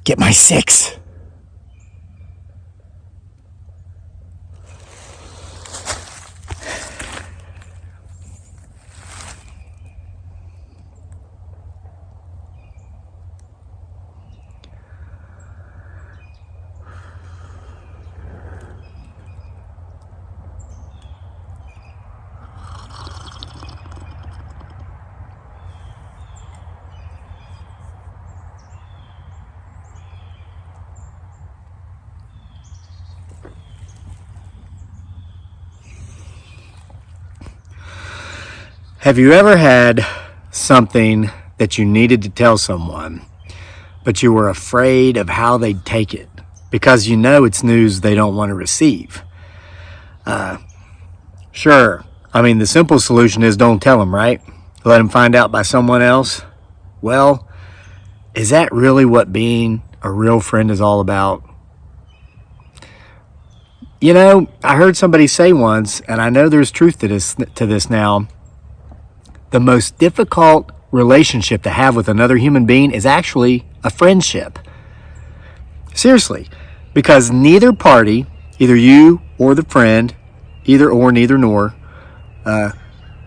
get my 6. Have you ever had something that you needed to tell someone, but you were afraid of how they'd take it because you know it's news they don't want to receive? Sure. I mean, the simple solution is don't tell them, right? Let them find out by someone else. Well, is that really what being a real friend is all about? You know, I heard somebody say once, and I know there's truth to this now, the most difficult relationship to have with another human being is actually a friendship. Seriously, because neither party, either you or the friend, either or, neither nor,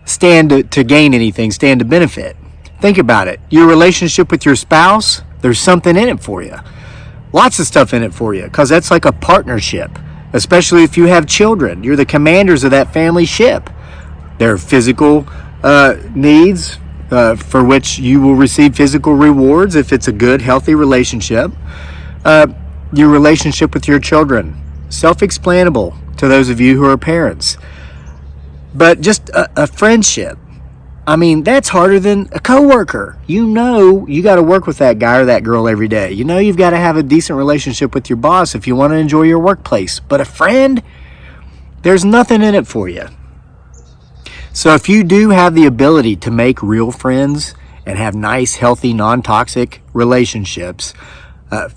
stand to gain anything, stand to benefit. Think about it. Your relationship with your spouse, there's something in it for you. Lots of stuff in it for you, because that's like a partnership, especially if you have children. You're the commanders of that family ship. There are physical needs for which you will receive physical rewards if it's a good, healthy relationship. Your relationship with your children, self-explanable to those of you who are parents. But just a friendship, I mean, that's harder than a coworker. You know you got to work with that guy or that girl every day. You know you've got to have a decent relationship with your boss if you want to enjoy your workplace. But a friend, there's nothing in it for you. So if you do have the ability to make real friends and have nice, healthy, non-toxic relationships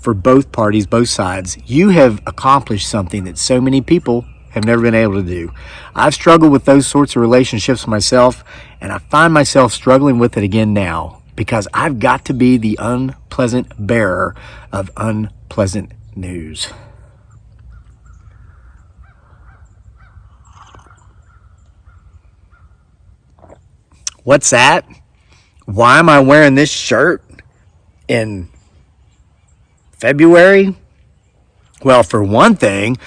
for both parties, both sides, you have accomplished something that so many people have never been able to do. I've struggled with those sorts of relationships myself, and I find myself struggling with it again now because I've got to be the unpleasant bearer of unpleasant news. What's that? Why am I wearing this shirt in February? Well, for one thing,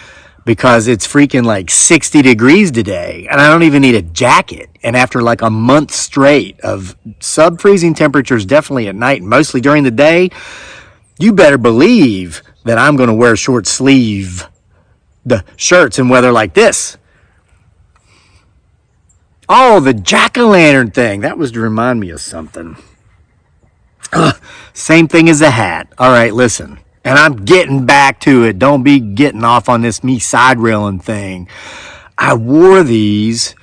because it's freaking like 60 degrees today, and I don't even need a jacket. And after like a month straight of sub-freezing temperatures, definitely at night and mostly during the day, you better believe that I'm going to wear short sleeve the shirts in weather like this. Oh, the jack-o'-lantern thing. That was to remind me of something. Same thing as a hat. All right, listen. And I'm getting back to it. Don't be getting off on this me side railing thing. I wore these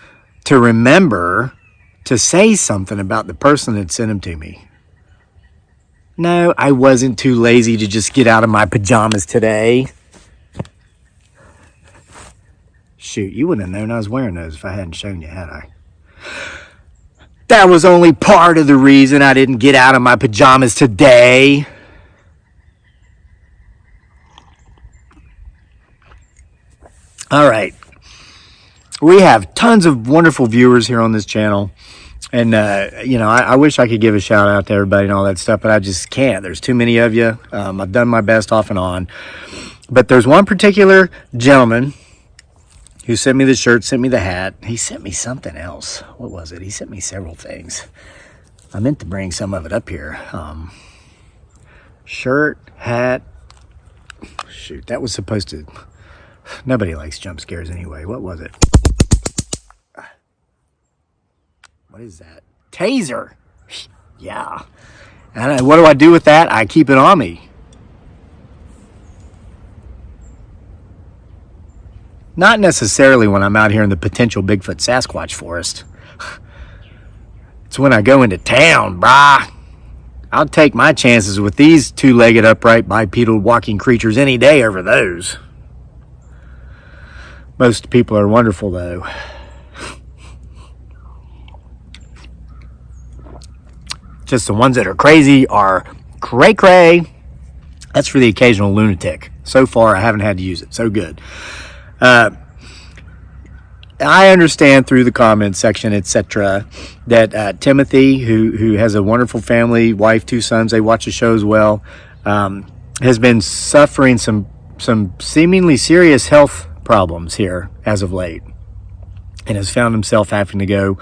to remember to say something about the person that sent them to me. No, I wasn't too lazy to just get out of my pajamas today. Shoot, you wouldn't have known I was wearing those if I hadn't shown you, had I? That was only part of the reason I didn't get out of my pajamas today. All right. We have tons of wonderful viewers here on this channel. And, I wish I could give a shout out to everybody and all that stuff, but I just can't. There's too many of you. I've done my best off and on. But there's one particular gentleman who sent me the shirt, sent me the hat. He sent me something else. What was it? He sent me several things. I meant to bring some of it up here. Shirt, hat. Shoot, that was supposed to... Nobody likes jump scares anyway. What was it? What is that? Taser. Yeah. And what do I do with that? I keep it on me. Not necessarily when I'm out here in the potential Bigfoot Sasquatch forest. It's when I go into town, brah. I'll take my chances with these two-legged, upright, bipedal walking creatures any day over those. Most people are wonderful, though. Just the ones that are crazy are cray-cray. That's for the occasional lunatic. So far, I haven't had to use it. So good. I understand through the comments section, etc., that Timothy, who has a wonderful family, wife, 2 sons, they watch the show as well, has been suffering some seemingly serious health problems here as of late, and has found himself having to go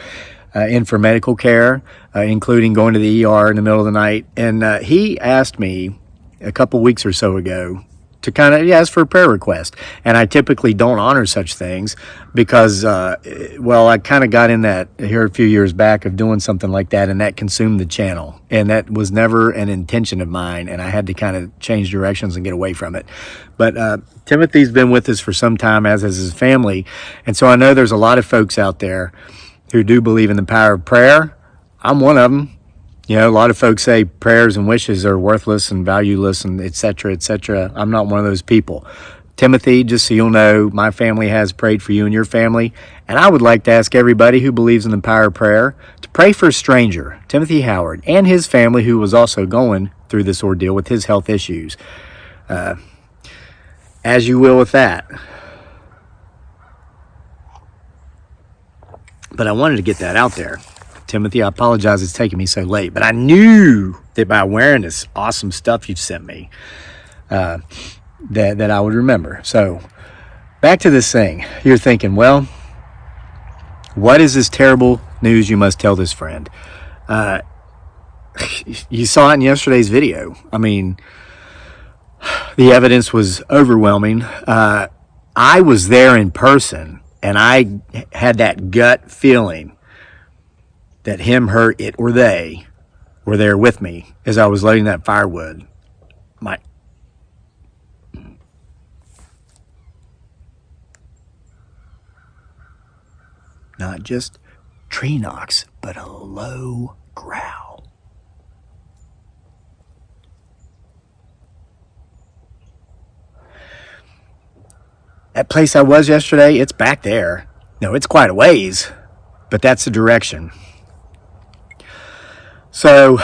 in for medical care, including going to the ER in the middle of the night. And he asked me a couple weeks or so ago to kind of ask for a prayer request. And I typically don't honor such things because, I kind of got in that here a few years back of doing something like that, and that consumed the channel. And that was never an intention of mine, and I had to kind of change directions and get away from it. But Timothy's been with us for some time, as is his family. And so I know there's a lot of folks out there who do believe in the power of prayer. I'm one of them. You know, a lot of folks say prayers and wishes are worthless and valueless and et cetera, et cetera. I'm not one of those people. Timothy, just so you'll know, my family has prayed for you and your family. And I would like to ask everybody who believes in the power of prayer to pray for a stranger, Timothy Howard, and his family, who was also going through this ordeal with his health issues. As you will with that. But I wanted to get that out there. Timothy, I apologize it's taking me so late, but I knew that by wearing this awesome stuff you've sent me, that I would remember. So back to this thing. You're thinking, well, what is this terrible news you must tell this friend? You saw it in yesterday's video. I mean, the evidence was overwhelming. I was there in person, and I had that gut feeling that him, her, it, or they were there with me as I was loading that firewood. Not just tree knocks, but a low growl. That place I was yesterday, it's back there. No, it's quite a ways, but that's the direction. So,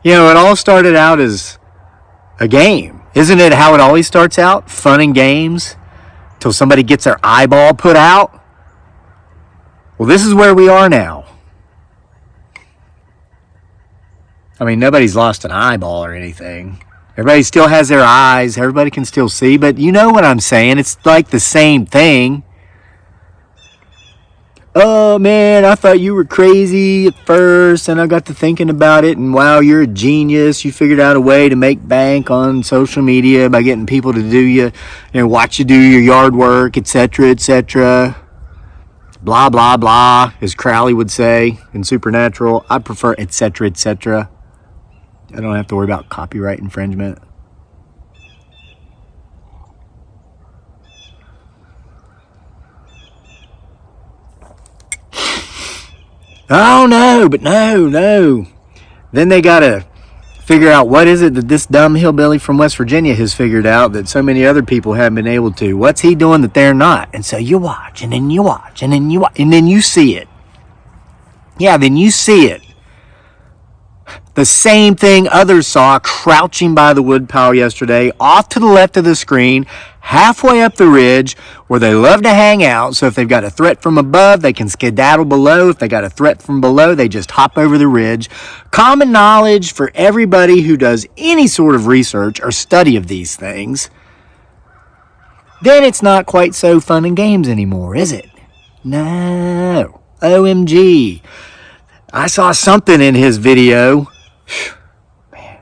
it all started out as a game. Isn't it how it always starts out? Fun and games till somebody gets their eyeball put out? Well, this is where we are now. I mean, nobody's lost an eyeball or anything. Everybody still has their eyes. Everybody can still see. But you know what I'm saying. It's like the same thing. Oh, man, I thought you were crazy at first, and I got to thinking about it, and wow, you're a genius. You figured out a way to make bank on social media by getting people to do watch you do your yard work, etc., etc. Blah, blah, blah, as Crowley would say in Supernatural. I prefer etc., etc. I don't have to worry about copyright infringement. Oh, no, but no. Then they got to figure out what is it that this dumb hillbilly from West Virginia has figured out that so many other people haven't been able to. What's he doing that they're not? And so you watch, and then you watch, and then you watch, and then you see it. Yeah, then you see it. The same thing others saw crouching by the woodpile yesterday, off to the left of the screen, halfway up the ridge, where they love to hang out. So if they've got a threat from above, they can skedaddle below. If they got a threat from below, they just hop over the ridge. Common knowledge for everybody who does any sort of research or study of these things. Then it's not quite so fun and games anymore, is it? No. OMG. I saw something in his video. Man.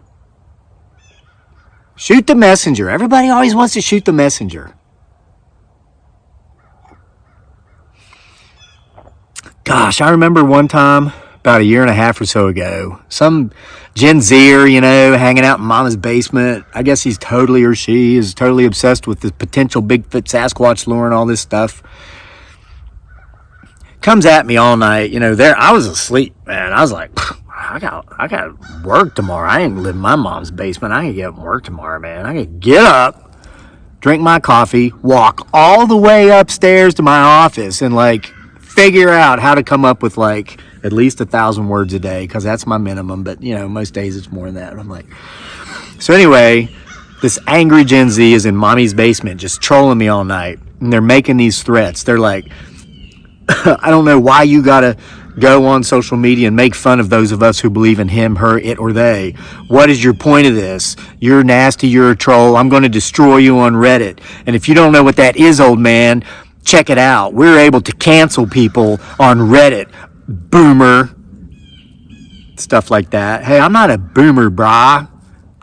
Shoot the messenger. Everybody always wants to shoot the messenger. Gosh, I remember one time, about a year and a half or so ago, some Gen Zer, hanging out in Mama's basement. I guess he's totally, or she is totally obsessed with the potential Bigfoot Sasquatch lore and all this stuff. Comes at me all night, I was asleep, man. I was like, I got work tomorrow. I ain't live in my mom's basement. I can get up and work tomorrow, man. I can get up, drink my coffee, walk all the way upstairs to my office and figure out how to come up with at least 1,000 words a day, because that's my minimum. But most days it's more than that. And I'm like, So anyway, this angry Gen Z is in mommy's basement just trolling me all night. And they're making these threats. They're like, I don't know why you gotta go on social media and make fun of those of us who believe in him, her, it, or they. What is your point of this? You're nasty, you're a troll. I'm going to destroy you on Reddit. And if you don't know what that is, old man, check it out. We're able to cancel people on Reddit. Boomer. Stuff like that. Hey, I'm not a boomer, brah.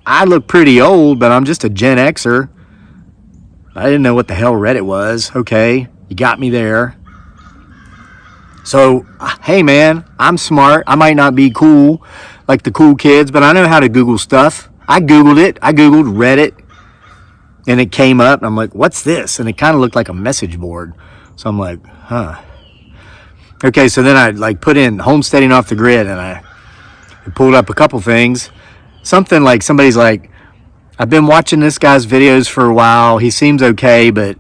I look pretty old, but I'm just a Gen Xer. I didn't know what the hell Reddit was. Okay, you got me there. So, hey man, I'm smart. I might not be cool like the cool kids, but I know how to Google stuff. I Googled it. I Googled Reddit, and it came up, and I'm like, what's this? And it kind of looked like a message board. So I'm like, huh. Okay, so then I like put in homesteading off the grid, and I pulled up a couple things. Something like somebody's like, I've been watching this guy's videos for a while. He seems okay, but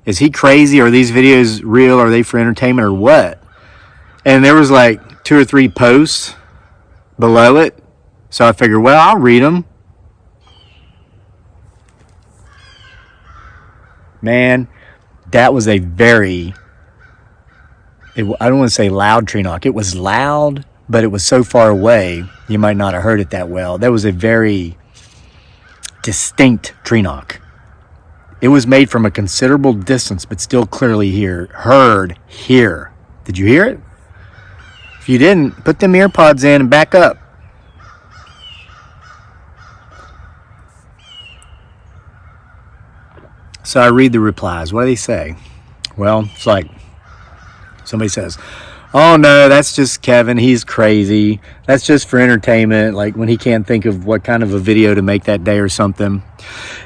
is he crazy? Are these videos real? Are they for entertainment or what? And there was like 2 or 3 posts below it. So I figured, well, I'll read them. Man, that was a very, I don't want to say loud tree knock. It was loud, but it was so far away, you might not have heard it that well. That was a very distinct tree knock. It was made from a considerable distance, but still clearly heard here. Did you hear it? If you didn't, put them earpods in and back up. So I read the replies. What do they say? Well, it's like somebody says, oh no, that's just Kevin. He's crazy. That's just for entertainment. Like when he can't think of what kind of a video to make that day or something.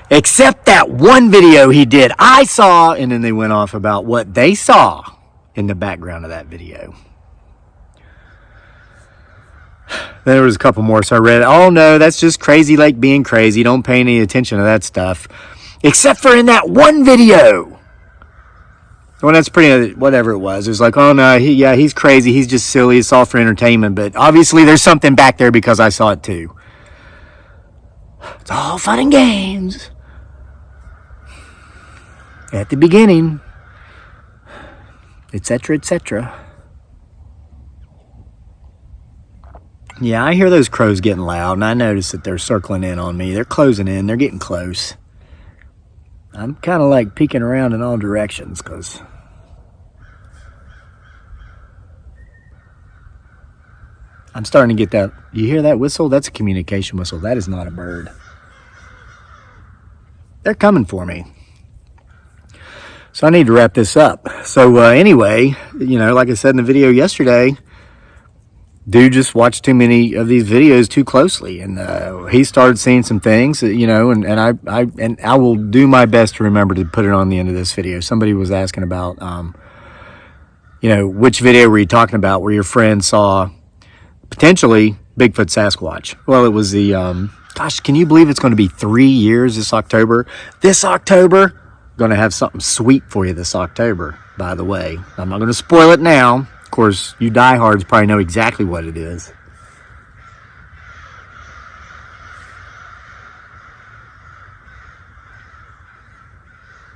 Except that one video he did, I saw, and then they went off about what they saw in the background of that video. Then there was a couple more, so I read, oh no, that's just crazy like being crazy. Don't pay any attention to that stuff. Except for in that one video. Well, that's pretty, whatever it was. It was like, oh no, he's crazy. He's just silly. It's all for entertainment. But obviously there's something back there because I saw it too. It's all fun and games. At the beginning. Etc., etc. Yeah, I hear those crows getting loud, and I notice that they're circling in on me. They're closing in. They're getting close. I'm kind of like peeking around in all directions because I'm starting to get that. You hear that whistle? That's a communication whistle. That is not a bird. They're coming for me. So I need to wrap this up. So anyway, like I said in the video yesterday, dude just watched too many of these videos too closely, and he started seeing some things, and I will do my best to remember to put it on the end of this video. Somebody was asking about, which video were you talking about where your friend saw potentially Bigfoot Sasquatch? Well, it was the, gosh, can you believe it's going to be 3 years this October? This October, going to have something sweet for you this October, by the way. I'm not going to spoil it now. Of course, you diehards probably know exactly what it is.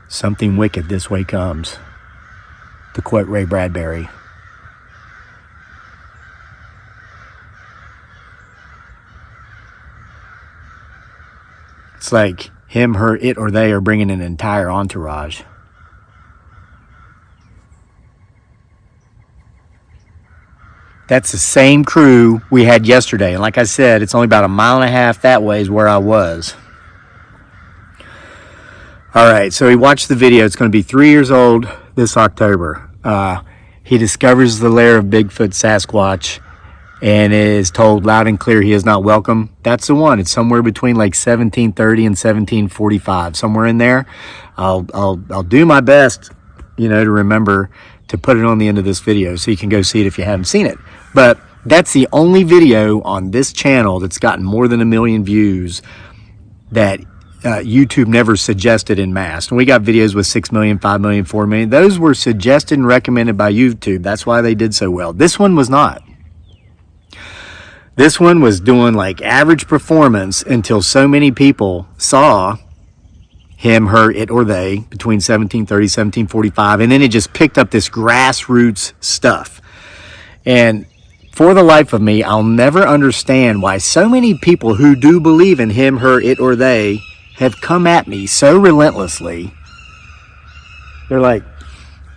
Something wicked this way comes, to quote Ray Bradbury. It's like him, her, it, or they are bringing an entire entourage. That's the same crew we had yesterday. And like I said, it's only about 1.5 miles that way is where I was. All right, so he watched the video. It's going to be 3 years old this October. He discovers the lair of Bigfoot Sasquatch and is told loud and clear he is not welcome. That's the one. It's somewhere between like 1730 and 1745, somewhere in there. I'll do my best, to remember to put it on the end of this video so you can go see it if you haven't seen it. But that's the only video on this channel that's gotten more than 1 million views that YouTube never suggested in mass. And we got videos with 6 million, 5 million, 4 million. Those were suggested and recommended by YouTube. That's why they did so well. This one was not. This one was doing like average performance until so many people saw him, her, it, or they between 1730, 1745, and then it just picked up this grassroots stuff. And for the life of me, I'll never understand why so many people who do believe in him, her, it, or they have come at me so relentlessly. They're like,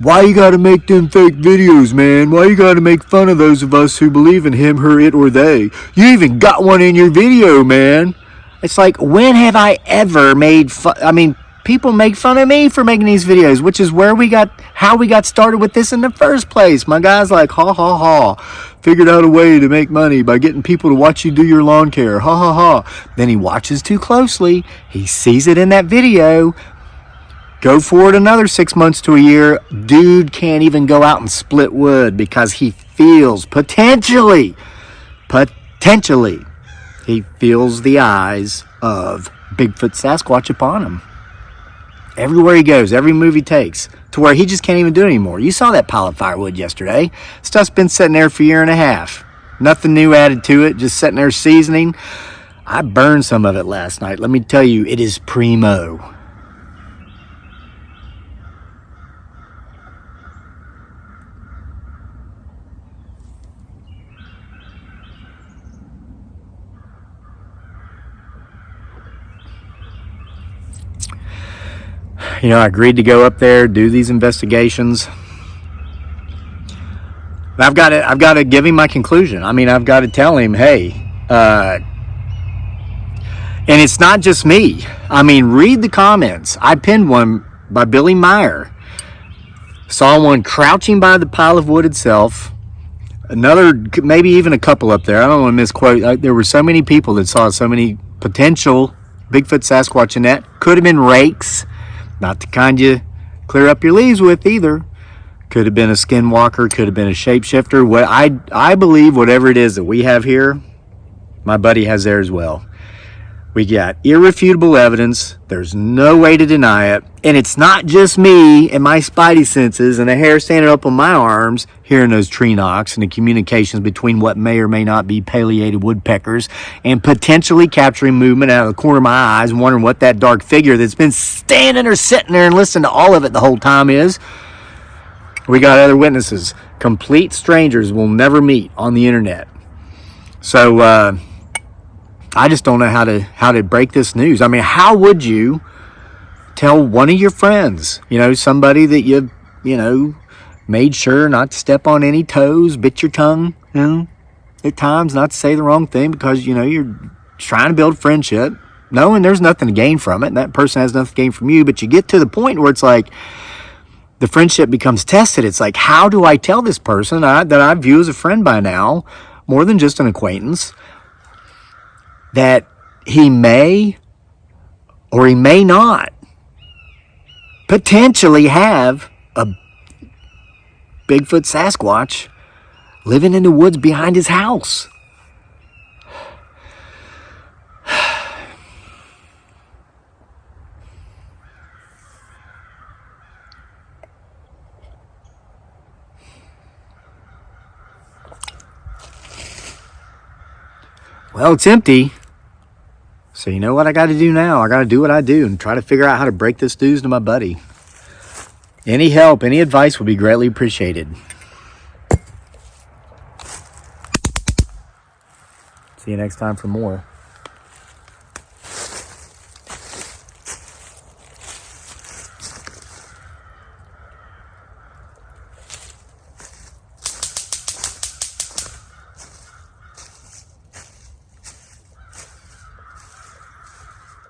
why you gotta make them fake videos, man? Why you gotta make fun of those of us who believe in him, her, it, or they? You even got one in your video, man. It's like, when have I ever made fun? I mean, people make fun of me for making these videos, which is how we got started with this in the first place. My guy's like, ha, ha, ha. Figured out a way to make money by getting people to watch you do your lawn care. Ha, ha, ha. Then he watches too closely. He sees it in that video. Go forward another 6 months to a year. Dude can't even go out and split wood because he feels potentially, he feels the eyes of Bigfoot Sasquatch upon him. Everywhere he goes, every move he takes, to where he just can't even do it anymore. You saw that pile of firewood yesterday. Stuff's been sitting there for a year and a half. Nothing new added to it, just sitting there seasoning. I burned some of it last night. Let me tell you, it is primo. You know, I agreed to go up there, do these investigations. I've got to give him my conclusion. I mean, I've got to tell him, hey, and it's not just me. I mean, read the comments. I pinned one by Billy Meyer. Saw one crouching by the pile of wood itself. Another, maybe even a couple up there. I don't want to misquote. There were so many people that saw so many potential Bigfoot Sasquatch in that. Could have been rakes. Not the kind you clear up your leaves with either. Could have been a skinwalker, could have been a shapeshifter. What I believe whatever it is that we have here, my buddy has there as well. We got irrefutable evidence. There's no way to deny it. And it's not just me and my spidey senses and the hair standing up on my arms hearing those tree knocks and the communications between what may or may not be palliated woodpeckers and potentially capturing movement out of the corner of my eyes and wondering what that dark figure that's been standing or sitting there and listening to all of it the whole time is. We got other witnesses. Complete strangers will never meet on the internet. So, I just don't know how to break this news. I mean, how would you tell one of your friends, somebody that you made sure not to step on any toes, bit your tongue, at times not to say the wrong thing because, you're trying to build friendship, knowing there's nothing to gain from it, and that person has nothing to gain from you, but you get to the point where it's like the friendship becomes tested. It's like, how do I tell this person that I view as a friend by now, more than just an acquaintance, that he may or he may not potentially have a Bigfoot Sasquatch living in the woods behind his house? Well, it's empty. So you know what I got to do now? I got to do what I do and try to figure out how to break this news to my buddy. Any help, any advice would be greatly appreciated. See you next time for more.